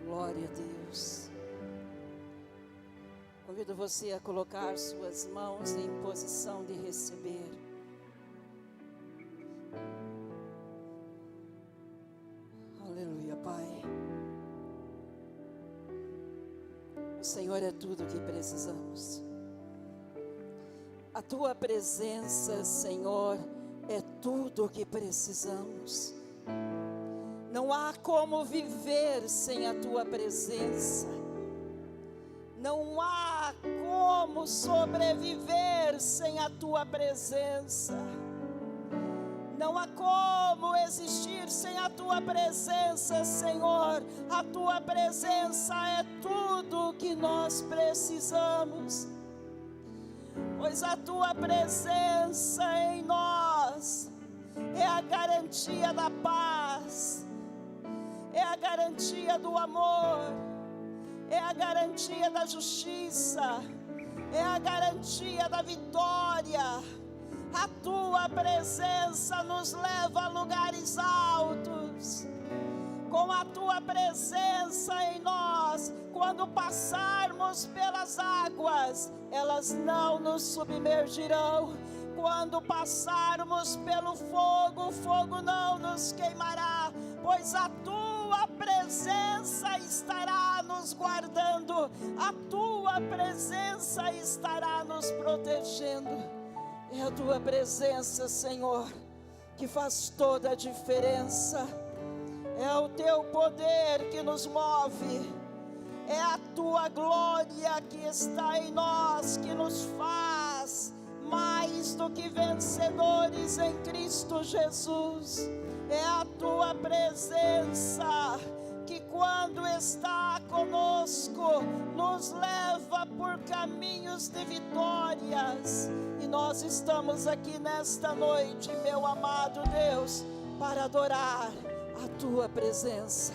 Glória a Deus. Convido você a colocar suas mãos em posição de receber. Aleluia, Pai. O Senhor é tudo o que precisamos. A Tua presença, Senhor, é tudo o que precisamos. Não há como viver sem a Tua presença. Não há como sobreviver sem a Tua presença. Não há como existir sem a Tua presença, Senhor. A Tua presença é tudo o que nós precisamos. Pois a Tua presença em nós é a garantia da paz, é a garantia do amor, é a garantia da justiça, é a garantia da vitória. A Tua presença nos leva a lugares altos. Com a Tua presença em nós, quando passarmos pelas águas, elas não nos submergirão. Quando passarmos pelo fogo, o fogo não nos queimará, pois a Tua presença estará nos guardando, a Tua presença estará nos protegendo. É a Tua presença, Senhor, que faz toda a diferença. É o Teu poder que nos move. É a Tua glória que está em nós, que nos faz mais do que vencedores em Cristo Jesus. É a Tua presença que, quando está conosco, nos leva por caminhos de vitórias. E nós estamos aqui nesta noite, meu amado Deus, para adorar a Tua presença,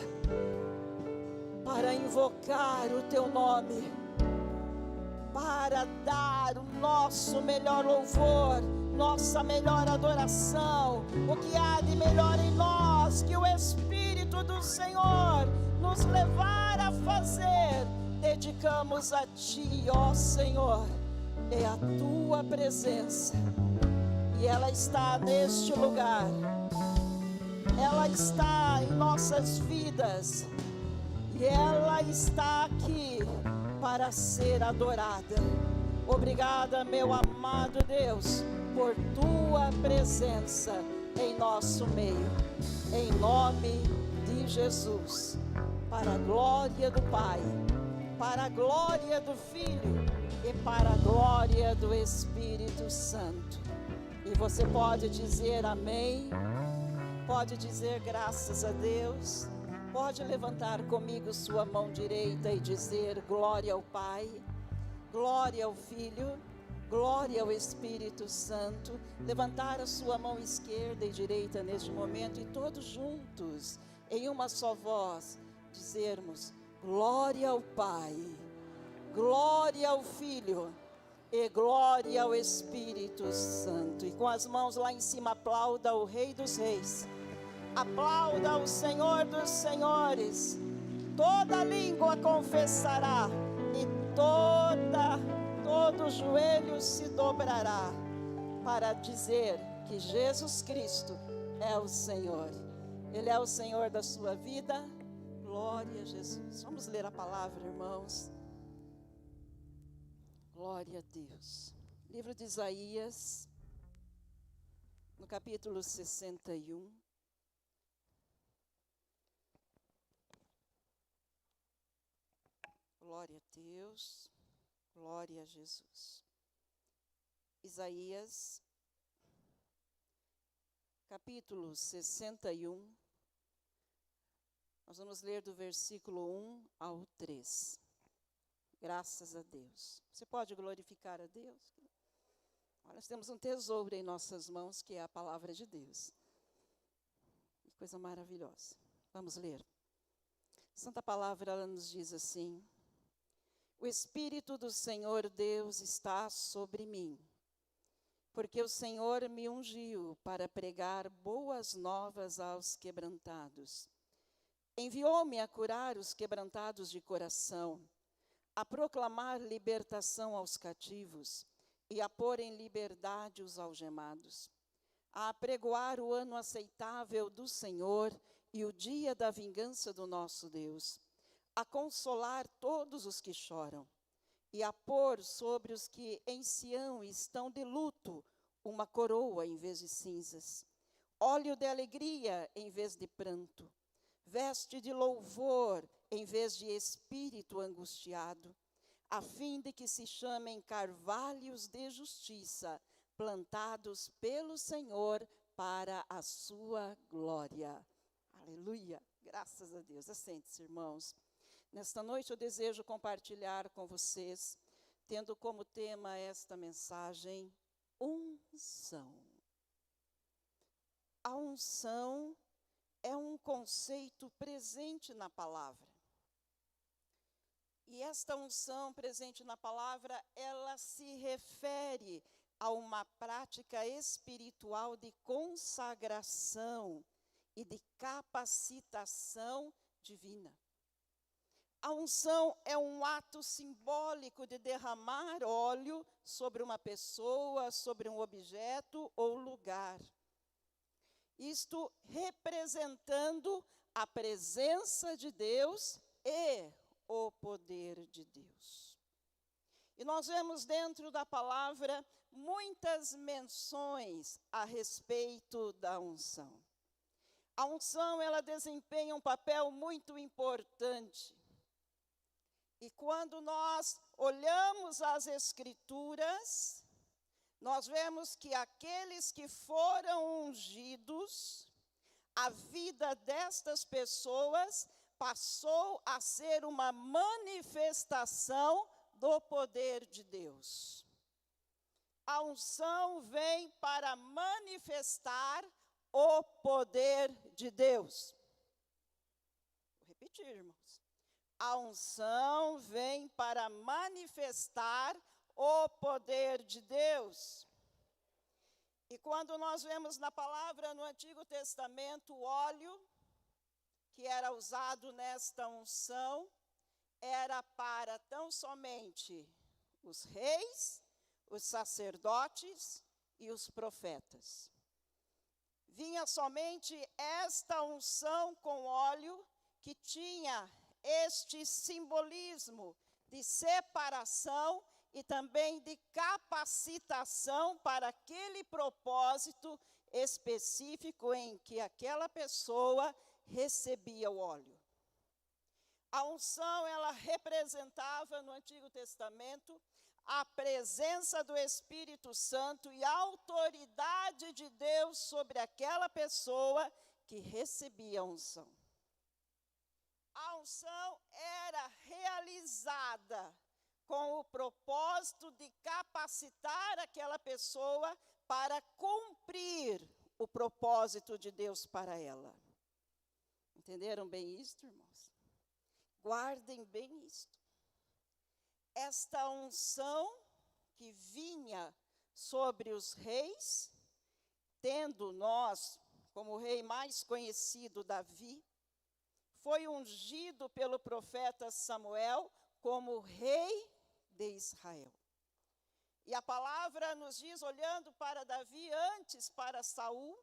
para invocar o Teu nome, para dar o nosso melhor louvor, nossa melhor adoração, o que há de melhor em nós, que o Espírito do Senhor nos levar a fazer, dedicamos a Ti, ó Senhor. É a Tua presença, e ela está neste lugar, ela está em nossas vidas, e ela está aqui para ser adorada. Obrigada, meu amado Deus, por Tua presença em nosso meio, em nome de Jesus, para a glória do Pai, para a glória do Filho e para a glória do Espírito Santo. E você pode dizer amém, pode dizer graças a Deus, pode levantar comigo sua mão direita e dizer glória ao Pai, glória ao Filho, glória ao Espírito Santo. Levantar a sua mão esquerda e direita neste momento e todos juntos, em uma só voz, dizermos glória ao Pai, glória ao Filho e glória ao Espírito Santo. E com as mãos lá em cima, aplauda o Rei dos Reis, aplauda o Senhor dos Senhores. Toda língua confessará e todo joelho se dobrará para dizer que Jesus Cristo é o Senhor. Ele é o Senhor da sua vida. Glória a Jesus. Vamos ler a palavra, irmãos. Glória a Deus. Livro de Isaías, no capítulo 61. Glória a Deus, glória a Jesus. Isaías, capítulo 61, nós vamos ler do versículo 1 ao 3. Graças a Deus. Você pode glorificar a Deus? Nós temos um tesouro em nossas mãos, que é a palavra de Deus. Que coisa maravilhosa. Vamos ler. Santa Palavra, ela nos diz assim: o Espírito do Senhor Deus está sobre mim, porque o Senhor me ungiu para pregar boas novas aos quebrantados, Enviou-me a curar os quebrantados de coração, a proclamar libertação aos cativos e a pôr em liberdade os algemados, a apregoar o ano aceitável do Senhor e o dia da vingança do nosso Deus, a consolar todos os que choram e a pôr sobre os que em Sião estão de luto uma coroa em vez de cinzas, óleo de alegria em vez de pranto, veste de louvor em vez de espírito angustiado, a fim de que se chamem carvalhos de justiça, plantados pelo Senhor para a sua glória. Aleluia, graças a Deus. Assente-se, irmãos. Nesta noite eu desejo compartilhar com vocês, tendo como tema esta mensagem, unção. A unção é um conceito presente na palavra. E esta unção presente na palavra, ela se refere a uma prática espiritual de consagração e de capacitação divina. A unção é um ato simbólico de derramar óleo sobre uma pessoa, sobre um objeto ou lugar. Isto representando a presença de Deus e o poder de Deus. E nós vemos dentro da palavra muitas menções a respeito da unção. A unção, ela desempenha um papel muito importante. E quando nós olhamos as Escrituras, nós vemos que aqueles que foram ungidos, a vida destas pessoas passou a ser uma manifestação do poder de Deus. A unção vem para manifestar o poder de Deus. Vou repetir, irmãos. A unção vem para manifestar o poder de Deus. E quando nós vemos na palavra no Antigo Testamento o óleo que era usado nesta unção, era para tão somente os reis, os sacerdotes e os profetas. Vinha somente esta unção com óleo que tinha este simbolismo de separação e também de capacitação para aquele propósito específico em que aquela pessoa recebia o óleo. A unção, ela representava no Antigo Testamento a presença do Espírito Santo e a autoridade de Deus sobre aquela pessoa que recebia a unção. A unção era realizada com o propósito de capacitar aquela pessoa para cumprir o propósito de Deus para ela. Entenderam bem isto, irmãos? Guardem bem isto. Esta unção que vinha sobre os reis, tendo nós, como o rei mais conhecido, Davi, foi ungido pelo profeta Samuel como rei de Israel. E a palavra nos diz, olhando para Davi antes para Saul,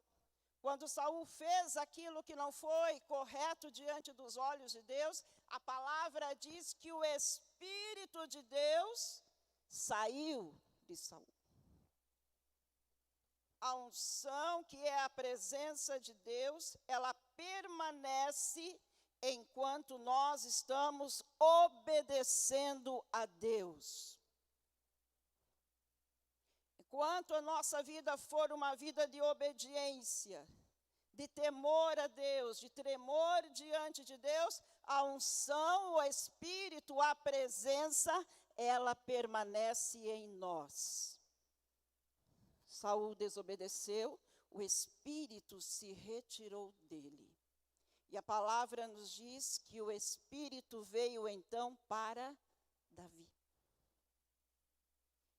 quando Saul fez aquilo que não foi correto diante dos olhos de Deus, a palavra diz que o Espírito de Deus saiu de Saul. A unção, que é a presença de Deus, ela permanece enquanto nós estamos obedecendo a Deus. Enquanto a nossa vida for uma vida de obediência, de temor a Deus, de tremor diante de Deus, a unção, o Espírito, a presença, ela permanece em nós. Saul desobedeceu, o Espírito se retirou dele. E a palavra nos diz que o Espírito veio então para Davi.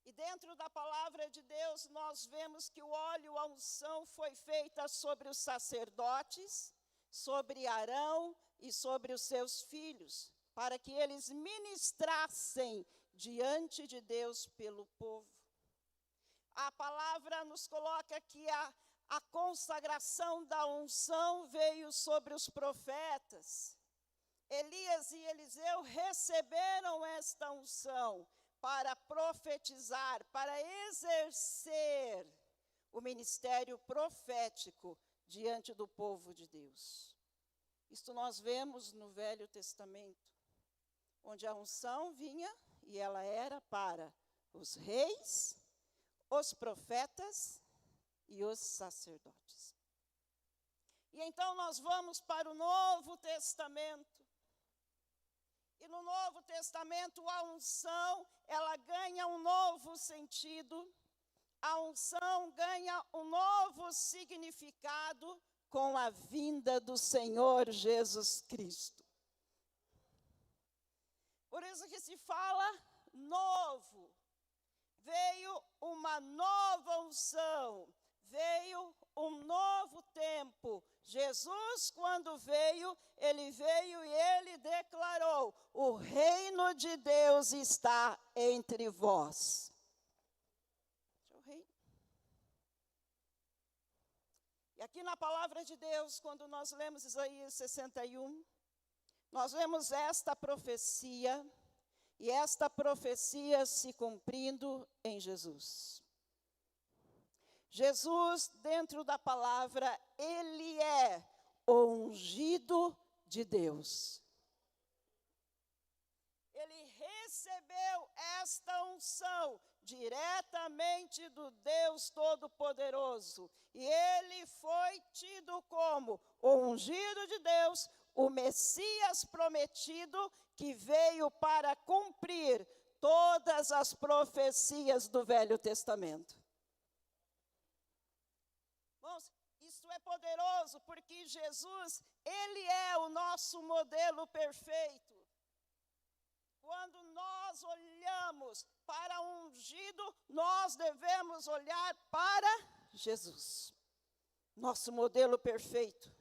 E dentro da palavra de Deus, nós vemos que o óleo, a unção, foi feita sobre os sacerdotes, sobre Arão e sobre os seus filhos, para que eles ministrassem diante de Deus pelo povo. A palavra nos coloca que a consagração da unção veio sobre os profetas. Elias e Eliseu receberam esta unção para profetizar, para exercer o ministério profético diante do povo de Deus. Isto nós vemos no Velho Testamento, onde a unção vinha e ela era para os reis, os profetas e os sacerdotes. E então nós vamos para o Novo Testamento. E no Novo Testamento a unção, ela ganha um novo sentido, a unção ganha um novo significado com a vinda do Senhor Jesus Cristo. Por isso que se fala novo. Veio uma nova unção, veio um novo tempo. Jesus, quando veio, ele veio e ele declarou: o reino de Deus está entre vós. E aqui na palavra de Deus, quando nós lemos Isaías 61, nós vemos esta profecia, e esta profecia se cumprindo em Jesus. Jesus, dentro da palavra, ele é o ungido de Deus. Ele recebeu esta unção diretamente do Deus Todo-Poderoso. E ele foi tido como o ungido de Deus, o Messias prometido, que veio para cumprir todas as profecias do Velho Testamento. Irmãos, isso é poderoso, porque Jesus, ele é o nosso modelo perfeito. Quando nós olhamos para o ungido, nós devemos olhar para Jesus, nosso modelo perfeito.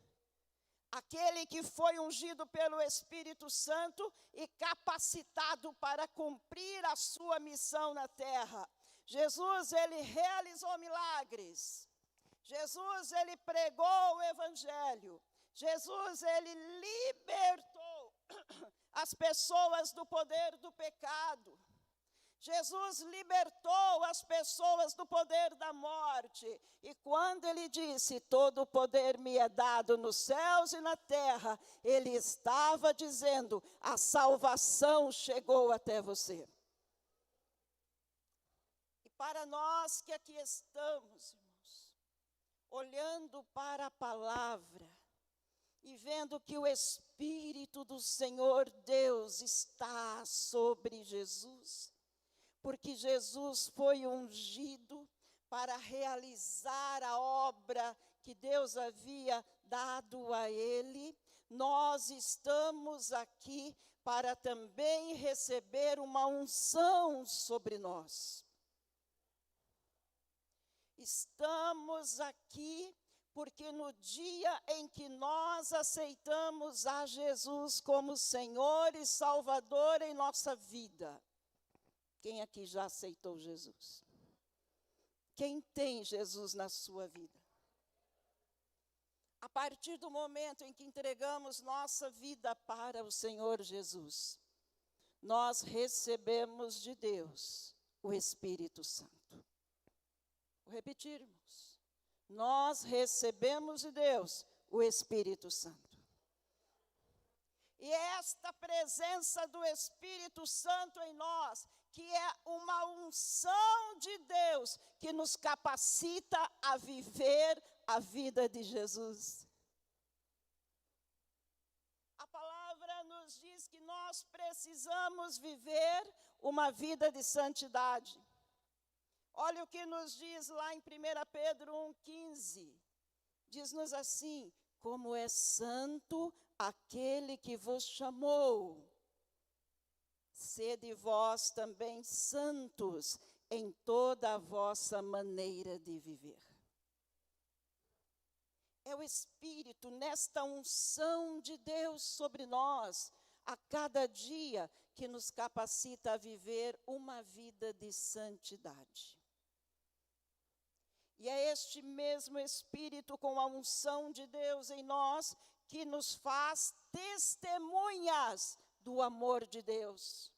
Aquele que foi ungido pelo Espírito Santo e capacitado para cumprir a sua missão na terra. Jesus, ele realizou milagres. Jesus, ele pregou o evangelho. Jesus, ele libertou as pessoas do poder do pecado. Jesus libertou as pessoas do poder da morte. E quando ele disse: todo o poder me é dado nos céus e na terra, ele estava dizendo: a salvação chegou até você. E para nós que aqui estamos, irmãos, olhando para a palavra e vendo que o Espírito do Senhor Deus está sobre Jesus, porque Jesus foi ungido para realizar a obra que Deus havia dado a ele, nós estamos aqui para também receber uma unção sobre nós. Estamos aqui porque no dia em que nós aceitamos a Jesus como Senhor e Salvador em nossa vida, quem aqui já aceitou Jesus? Quem tem Jesus na sua vida? A partir do momento em que entregamos nossa vida para o Senhor Jesus, nós recebemos de Deus o Espírito Santo. Vou repetir, irmãos. Nós recebemos de Deus o Espírito Santo. E esta presença do Espírito Santo em nós, que é uma unção de Deus, que nos capacita a viver a vida de Jesus. A palavra nos diz que nós precisamos viver uma vida de santidade. Olha o que nos diz lá em 1 Pedro 1,15. Diz-nos assim: como é santo aquele que vos chamou, sede vós também santos em toda a vossa maneira de viver. É o Espírito, nesta unção de Deus sobre nós, a cada dia, que nos capacita a viver uma vida de santidade. E é este mesmo Espírito, com a unção de Deus em nós, que nos faz testemunhas do amor de Deus.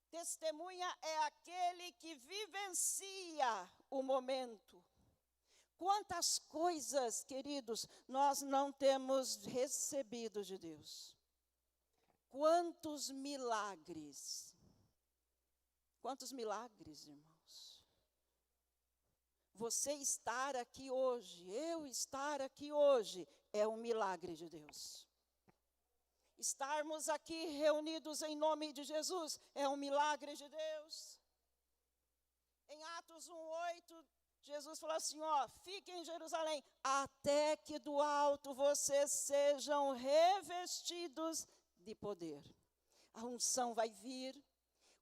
Testemunha é aquele que vivencia o momento. Quantas coisas, queridos, nós não temos recebido de Deus. Quantos milagres. Quantos milagres, irmãos. Você estar aqui hoje, eu estar aqui hoje, é um milagre de Deus. Estarmos aqui reunidos em nome de Jesus, é um milagre de Deus. Em Atos 1:8, Jesus falou assim, fiquem em Jerusalém, até que do alto vocês sejam revestidos de poder. A unção vai vir,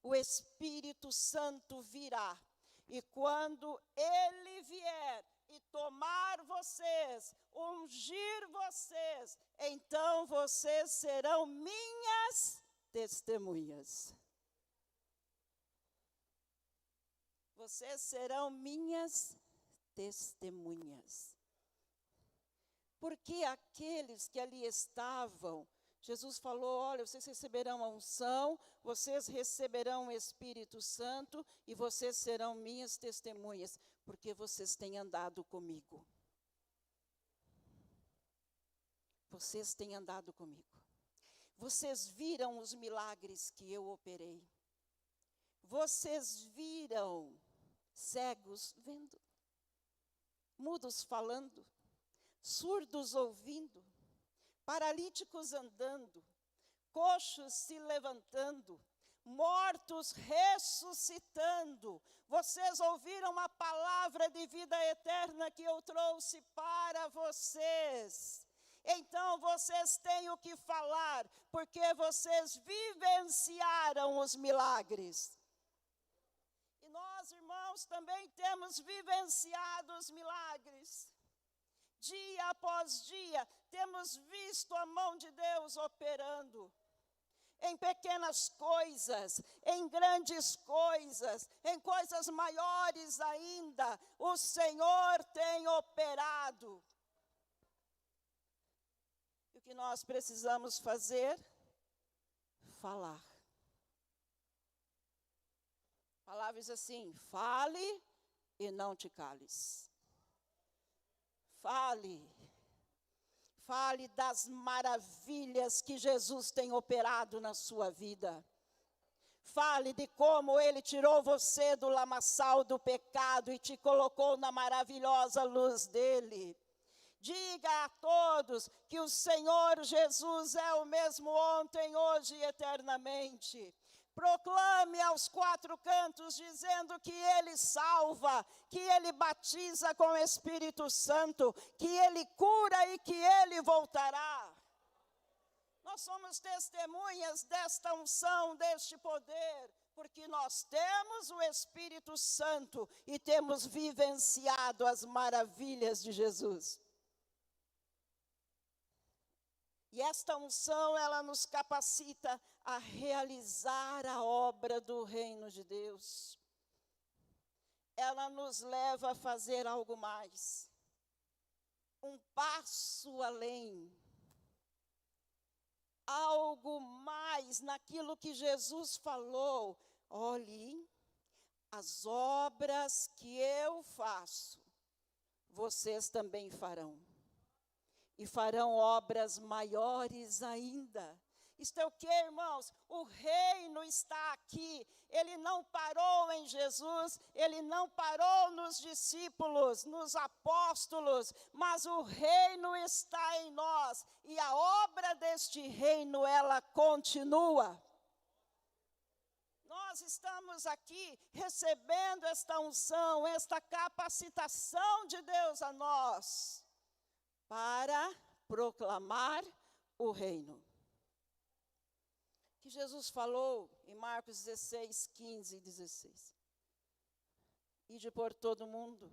o Espírito Santo virá. E quando Ele vier e tomar vocês, ungir vocês, então vocês serão minhas testemunhas. Vocês serão minhas testemunhas. Porque aqueles que ali estavam, Jesus falou, olha, vocês receberão a unção, vocês receberão o Espírito Santo e vocês serão minhas testemunhas, porque vocês têm andado comigo. Vocês têm andado comigo. Vocês viram os milagres que eu operei. Vocês viram cegos vendo, mudos falando, surdos ouvindo, paralíticos andando, coxos se levantando, mortos ressuscitando. Vocês ouviram a palavra de vida eterna que eu trouxe para vocês. Então vocês têm o que falar, porque vocês vivenciaram os milagres. E nós, irmãos, também temos vivenciado os milagres. Dia após dia, temos visto a mão de Deus operando. Em pequenas coisas, em grandes coisas, em coisas maiores ainda, o Senhor tem operado. E o que nós precisamos fazer? Falar. A palavra diz assim, fale e não te cales. Fale. Fale das maravilhas que Jesus tem operado na sua vida. Fale de como Ele tirou você do lamaçal do pecado e te colocou na maravilhosa luz dEle. Diga a todos que o Senhor Jesus é o mesmo ontem, hoje e eternamente. Proclame aos quatro cantos, dizendo que Ele salva, que Ele batiza com o Espírito Santo, que Ele cura e que Ele voltará. Nós somos testemunhas desta unção, deste poder, porque nós temos o Espírito Santo e temos vivenciado as maravilhas de Jesus. E esta unção, ela nos capacita a realizar a obra do reino de Deus. Ela nos leva a fazer algo mais. Um passo além. Algo mais naquilo que Jesus falou. Olhe, as obras que eu faço, vocês também farão. E farão obras maiores ainda. Isto é o que, irmãos? O reino está aqui. Ele não parou em Jesus, ele não parou nos discípulos, nos apóstolos, mas o reino está em nós. E a obra deste reino, ela continua. Nós estamos aqui recebendo esta unção, esta capacitação de Deus a nós, para proclamar o reino. Que Jesus falou em Marcos 16, 15 e 16. Ide por todo mundo,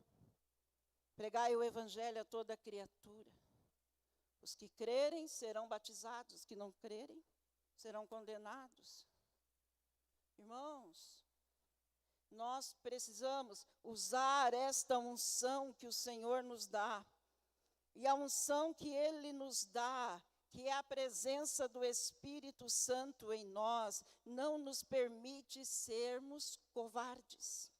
Pregai o evangelho a toda criatura. Os que crerem serão batizados, os que não crerem serão condenados. Irmãos, nós precisamos usar esta unção que o Senhor nos dá. E a unção que Ele nos dá, que é a presença do Espírito Santo em nós, não nos permite sermos covardes.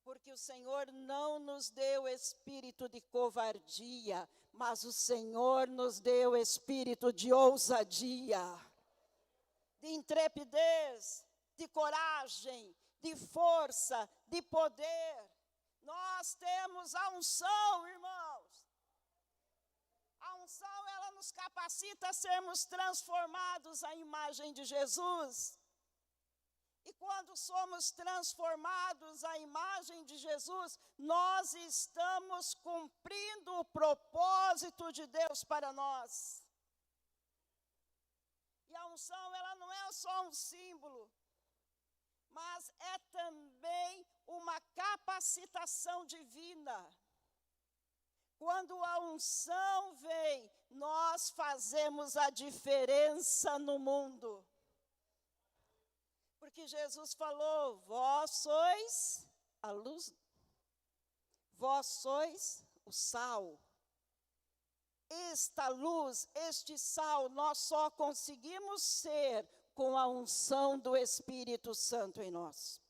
Porque o Senhor não nos deu espírito de covardia, mas o Senhor nos deu espírito de ousadia, de intrepidez, de coragem, de força, de poder. Nós temos a unção, irmãos. A unção, ela nos capacita a sermos transformados à imagem de Jesus. E quando somos transformados à imagem de Jesus, nós estamos cumprindo o propósito de Deus para nós. E a unção, ela não é só um símbolo, mas é também uma capacitação divina. Quando a unção vem, nós fazemos a diferença no mundo. Porque Jesus falou, vós sois a luz, vós sois o sal. Esta luz, este sal, nós só conseguimos ser com a unção do Espírito Santo em nós.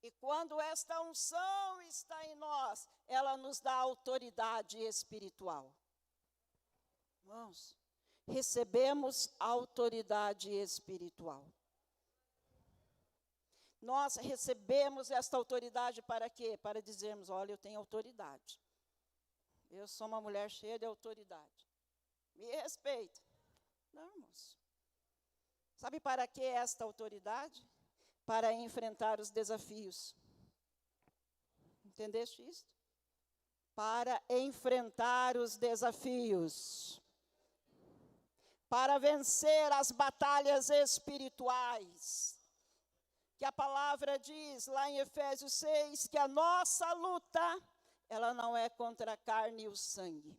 E quando esta unção está em nós, ela nos dá autoridade espiritual. Irmãos, recebemos autoridade espiritual. Nós recebemos esta autoridade para quê? Para dizermos, olha, eu tenho autoridade. Eu sou uma mulher cheia de autoridade. Me respeita. Não, irmãos. Sabe para que esta autoridade? Para enfrentar os desafios. Entendeste isso? Para enfrentar os desafios. Para vencer as batalhas espirituais. Que a palavra diz lá em Efésios 6, que a nossa luta, ela não é contra a carne e o sangue.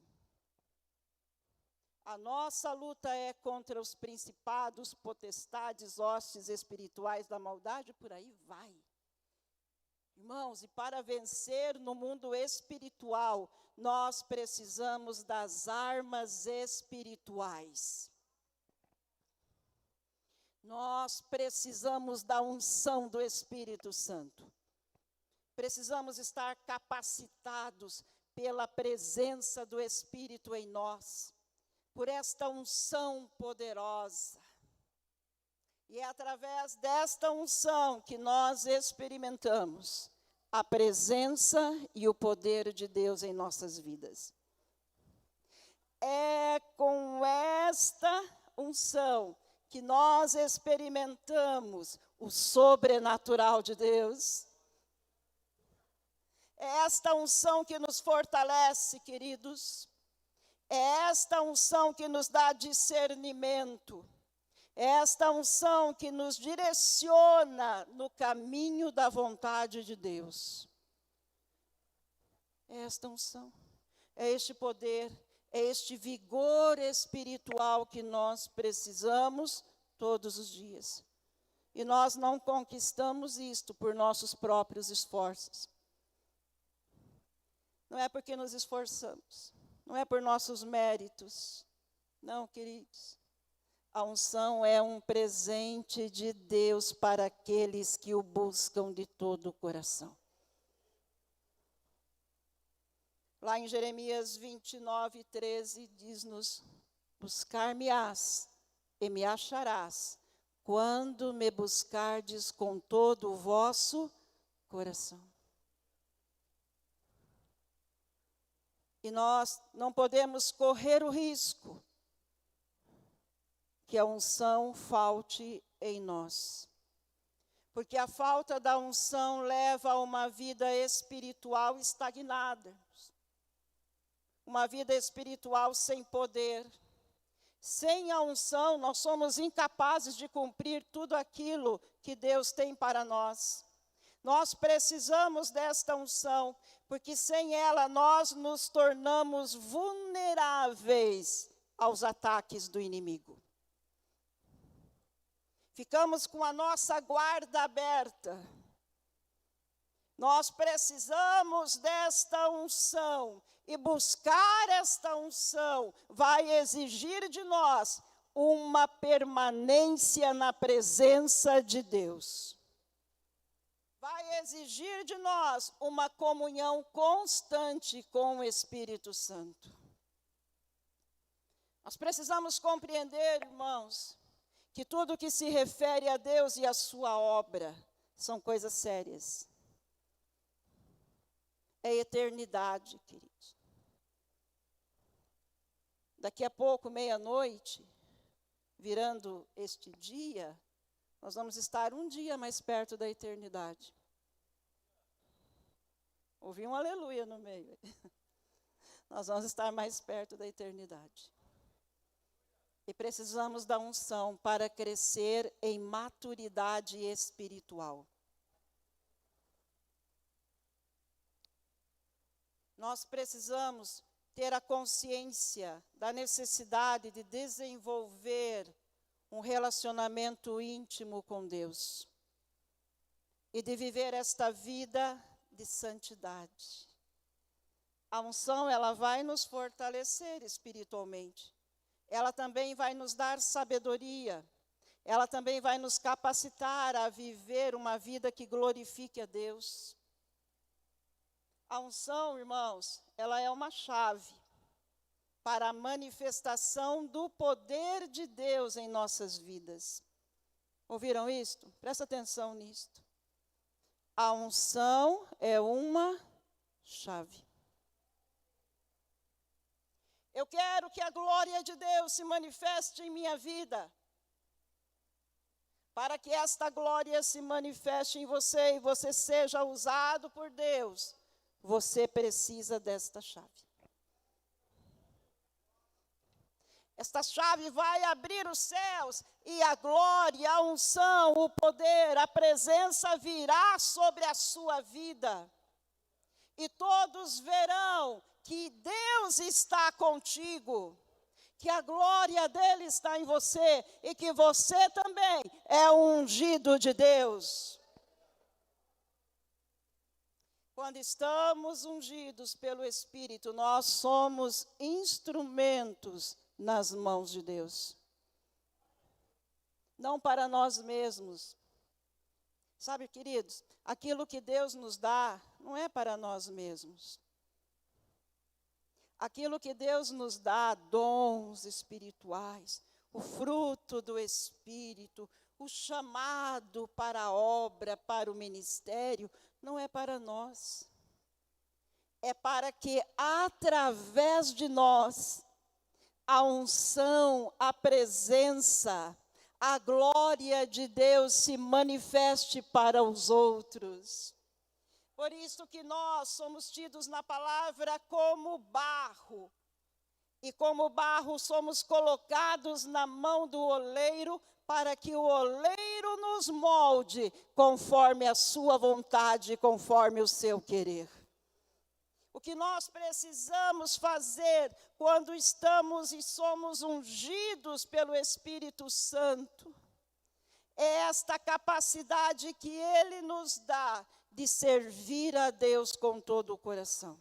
A nossa luta é contra os principados, potestades, hostes espirituais da maldade, por aí vai. Irmãos, e para vencer no mundo espiritual, nós precisamos das armas espirituais. Nós precisamos da unção do Espírito Santo. Precisamos estar capacitados pela presença do Espírito em nós, por esta unção poderosa. E é através desta unção que nós experimentamos a presença e o poder de Deus em nossas vidas. É com esta unção que nós experimentamos o sobrenatural de Deus. É esta unção que nos fortalece, queridos. É esta unção que nos dá discernimento. É esta unção que nos direciona no caminho da vontade de Deus. É esta unção, é este poder, é este vigor espiritual que nós precisamos todos os dias. E nós não conquistamos isto por nossos próprios esforços. Não é porque nos esforçamos, não é por nossos méritos. Não, queridos. A unção é um presente de Deus para aqueles que o buscam de todo o coração. Lá em Jeremias 29, 13, diz-nos, buscar-me-ás e me acharás, quando me buscardes com todo o vosso coração. E nós não podemos correr o risco que a unção falte em nós. Porque a falta da unção leva a uma vida espiritual estagnada. Uma vida espiritual sem poder. Sem a unção, nós somos incapazes de cumprir tudo aquilo que Deus tem para nós. Nós precisamos desta unção, porque sem ela nós nos tornamos vulneráveis aos ataques do inimigo. Ficamos com a nossa guarda aberta. Nós precisamos desta unção, e buscar esta unção vai exigir de nós uma permanência na presença de Deus. Vai exigir de nós uma comunhão constante com o Espírito Santo. Nós precisamos compreender, irmãos, que tudo que se refere a Deus e a sua obra são coisas sérias. É eternidade, queridos. Daqui a pouco, meia-noite, virando este dia, nós vamos estar um dia mais perto da eternidade. Ouvi um aleluia no meio. Nós vamos estar mais perto da eternidade. E precisamos da unção para crescer em maturidade espiritual. Nós precisamos ter a consciência da necessidade de desenvolver um relacionamento íntimo com Deus e de viver esta vida de santidade. A unção, ela vai nos fortalecer espiritualmente. Ela também vai nos dar sabedoria. Ela também vai nos capacitar a viver uma vida que glorifique a Deus. A unção, irmãos, ela é uma chave para a manifestação do poder de Deus em nossas vidas. Ouviram isto? Presta atenção nisto. A unção é uma chave. Eu quero que a glória de Deus se manifeste em minha vida. Para que esta glória se manifeste em você e você seja usado por Deus, você precisa desta chave. Esta chave vai abrir os céus e a glória, a unção, o poder, a presença virá sobre a sua vida. E todos verão que Deus está contigo, que a glória dele está em você e que você também é um ungido de Deus. Quando estamos ungidos pelo Espírito, nós somos instrumentos nas mãos de Deus. Não para nós mesmos. Sabe, queridos, aquilo que Deus nos dá não é para nós mesmos. Aquilo que Deus nos dá, dons espirituais, o fruto do Espírito, o chamado para a obra, para o ministério, não é para nós. É para que, através de nós, a unção, a presença, a glória de Deus se manifeste para os outros. Por isso que nós somos tidos na palavra como barro. E como barro somos colocados na mão do oleiro para que o oleiro nos molde conforme a sua vontade, conforme o seu querer. O que nós precisamos fazer quando estamos e somos ungidos pelo Espírito Santo é esta capacidade que Ele nos dá de servir a Deus com todo o coração.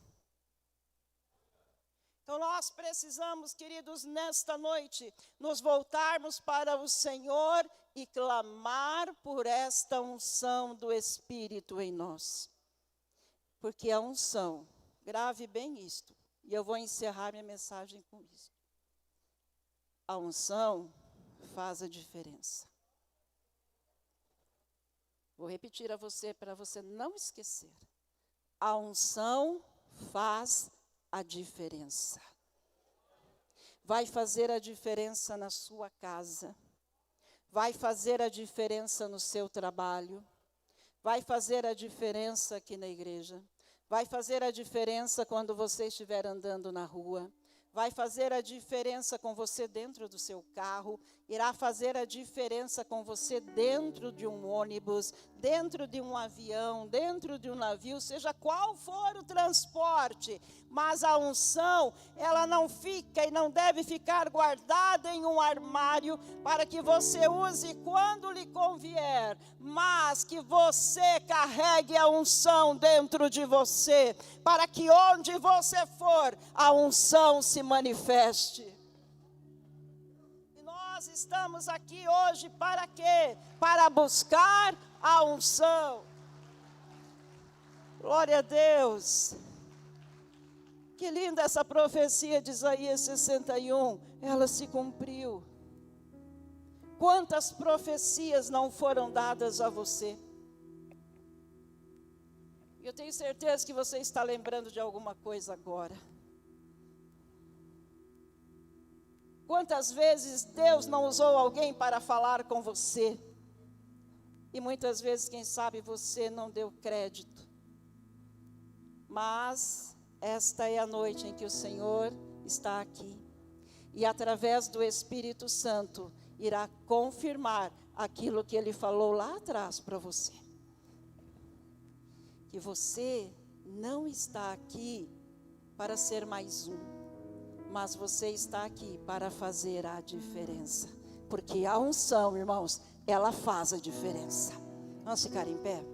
Então nós precisamos, queridos, nesta noite, nos voltarmos para o Senhor e clamar por esta unção do Espírito em nós. Porque a unção, grave bem isto, e eu vou encerrar minha mensagem com isso. A unção faz a diferença. Vou repetir a você para você não esquecer. A unção faz a diferença. Vai fazer a diferença na sua casa. Vai fazer a diferença no seu trabalho. Vai fazer a diferença aqui na igreja. Vai fazer a diferença quando você estiver andando na rua. vai fazer a diferença com você dentro do seu carro, irá fazer a diferença com você dentro de um ônibus, dentro de um avião, dentro de um navio, seja qual for o transporte. Mas a unção, ela não fica e não deve ficar guardada em um armário para que você use quando lhe convier, mas que você carregue a unção dentro de você, para que onde você for, a unção se manifeste. E nós estamos aqui hoje para quê? Para buscar a unção. Glória a Deus. Que linda essa profecia de Isaías 61, ela se cumpriu. Quantas profecias não foram dadas a você? Eu tenho certeza que você está lembrando de alguma coisa agora. Quantas vezes Deus não usou alguém para falar com você? E muitas vezes, quem sabe, você não deu crédito. Mas esta é a noite em que o Senhor está aqui. E através do Espírito Santo, irá confirmar aquilo que Ele falou lá atrás para você. Que você não está aqui para ser mais um, mas você está aqui para fazer a diferença. Porque a unção, irmãos, ela faz a diferença. Vamos ficar em pé?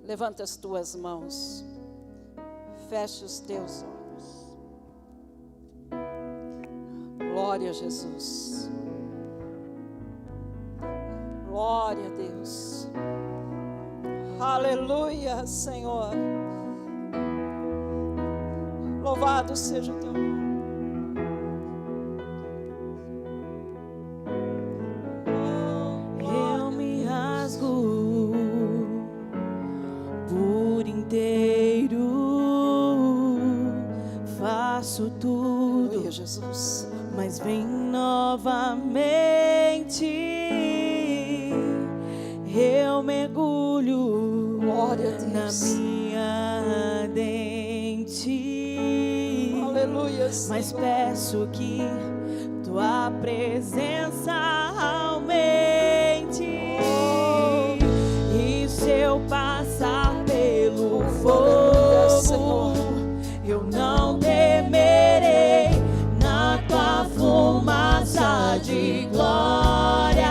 Levanta as tuas mãos. Feche os teus olhos. Glória a Jesus. Glória a Deus. Aleluia, Senhor. Louvado seja o teu nome. Eu me rasgo por inteiro, faço tudo, Aleluia, Jesus. mas vem novamente. Eu mergulho Glória a Deus. na minha dente. Aleluia, Senhor. Mas peço que tua presença aumente. E se eu passar pelo fogo, eu não temerei. Na tua fumaça de glória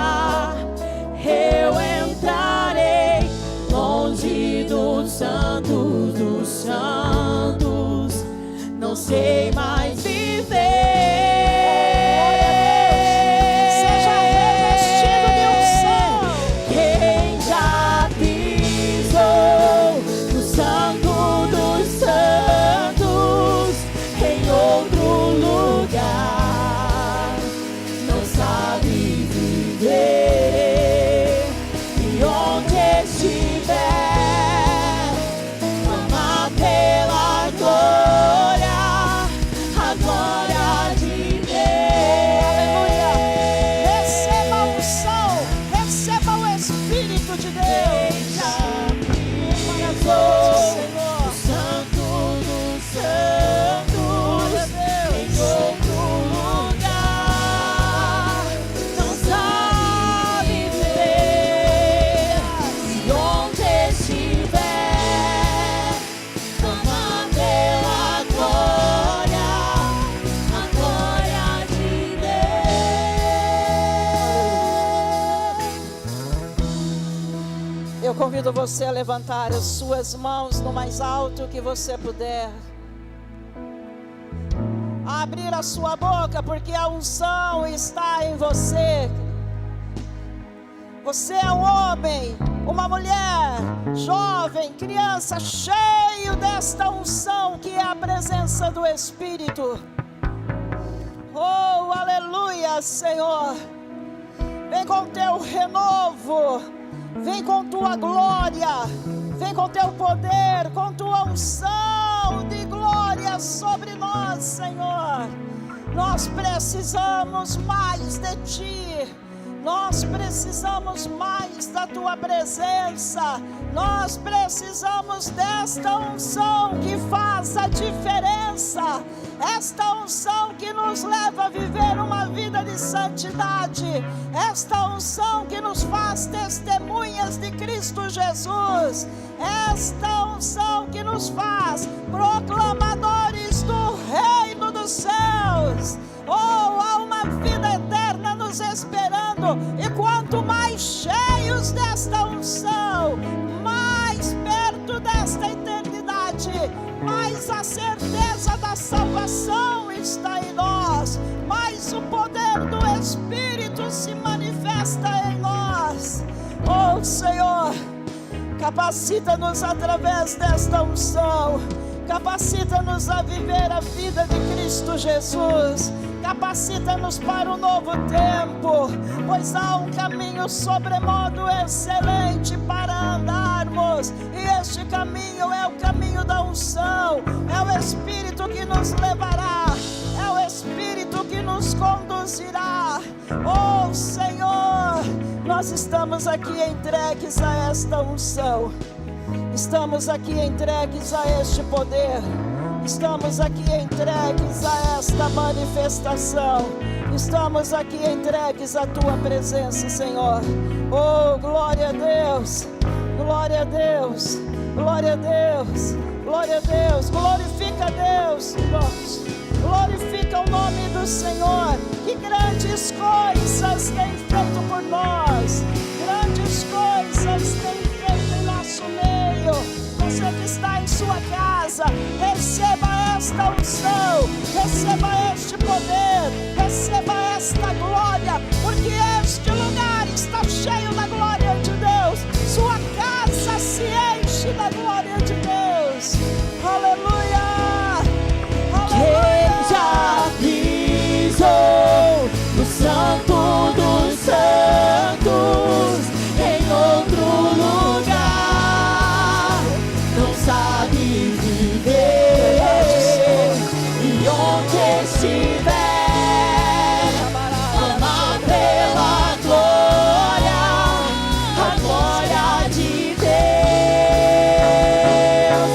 eu entrarei, longe dos santos dos santos, não sei mais viver. Seja revestido de unção. Quem já pisou no santo dos santos, em outro lugar, não sabe viver. E onde estiver, clama pela glória, a glória de Aleluia. Deus. Receba a unção. Receba o Espírito de Deus. Senhor, o Santo dos Santos, em outro lugar, não sabe viver. E onde estiver, clama pela glória, a glória de Deus. Eu convido você a levantar as suas mãos no mais alto que você puder. A abrir a sua boca, porque a unção está em você. Você é um homem, uma mulher, jovem, criança, cheio desta unção que é a presença do Espírito. Oh, aleluia, Senhor. Vem com teu renovo, vem com tua glória, vem com teu poder, com tua unção de glória sobre nós, Senhor. Nós precisamos mais de ti. Nós precisamos mais da tua presença. Nós precisamos desta unção que faz a diferença. Esta unção que nos leva a viver uma vida de santidade. Esta unção que nos faz testemunhas de Cristo Jesus. Esta unção que nos faz proclamadores do reino dos céus. Oh, há uma vida eterna nos esperando. E quanto mais cheios desta unção, mais perto desta eternidade, mais a certeza da salvação está em nós, mais o poder do Espírito se manifesta em nós. Oh Senhor, capacita-nos através desta unção. Capacita-nos a viver a vida de Cristo Jesus. Capacita-nos para um novo tempo, pois há um caminho sobremodo excelente para andarmos. E este caminho é o caminho da unção. É o Espírito que nos levará. É o Espírito que nos conduzirá. Oh Senhor, nós estamos aqui entregues a esta unção. Estamos aqui entregues a este poder. Estamos aqui entregues a esta manifestação. Estamos aqui entregues à tua presença, Senhor. Oh, glória a Deus. Glória a Deus. Glória a Deus. Glória a Deus. Glorifica a Deus, irmãos. Glorifica o nome do Senhor. Que grandes coisas tem feito por nós. Grandes coisas tem feito em nosso meio. Você que está em sua casa, receba esta unção, receba este poder, receba esta glória, porque este lugar está cheio da glória de Deus. Sua casa se enche da glória de Deus. Aleluia! Quem já pisou no Santo dos Santos, em outro lugar, não sabe viver. E onde estiver, ama pela glória, a glória de Deus.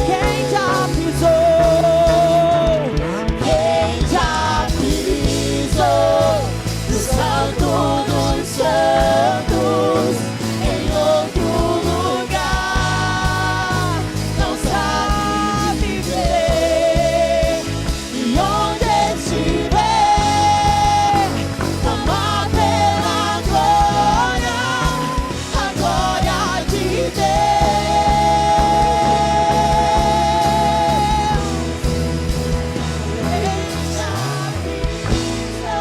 Quem já pisou, quem já pisou no Santo dos Santos, em outro lugar, não sabe viver. E onde estiver, ama pela glória, a glória de Deus. Quem já pisou.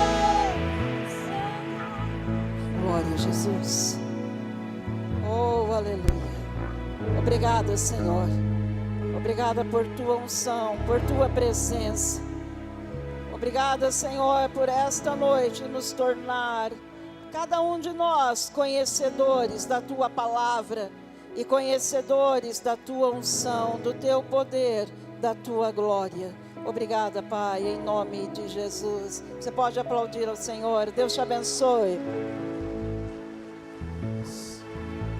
Glória a Jesus. Oh, aleluia. Obrigada, Senhor. Obrigada por tua unção, por tua presença. Obrigada, Senhor, por esta noite nos tornar, cada um de nós, conhecedores da tua palavra e conhecedores da tua unção, do teu poder, da tua glória. Obrigada, Pai, em nome de Jesus. Você pode aplaudir ao Senhor. Deus te abençoe.